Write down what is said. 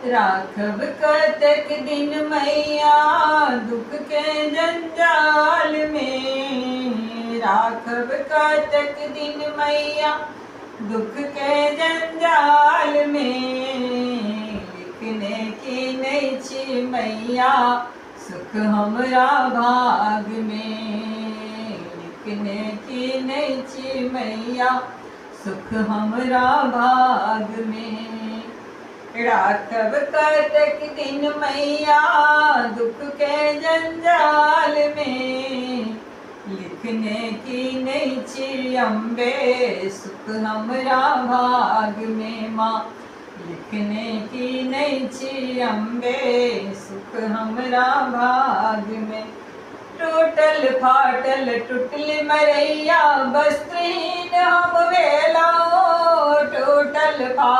राखब कतक दिन मैया दुख के जंजाल में। राखब कतक दिन मैया दुख के जंजाल में। लिखने की नहीं छी मैया सुख हमरा भाग में। लिखने की नहीं छी मैया सुख हमरा भाग में। राखब कतक दिन मैया दुख के जंजाल में। लिखने की नहीं छी अम्बे सुख हमरा भाग में। माँ लिखने की नहीं छी अम्बे सुख हमरा भाग में। टूटल फाटल टूटल मरैया वस्त्रहीन हम वेला। टूटल फाटल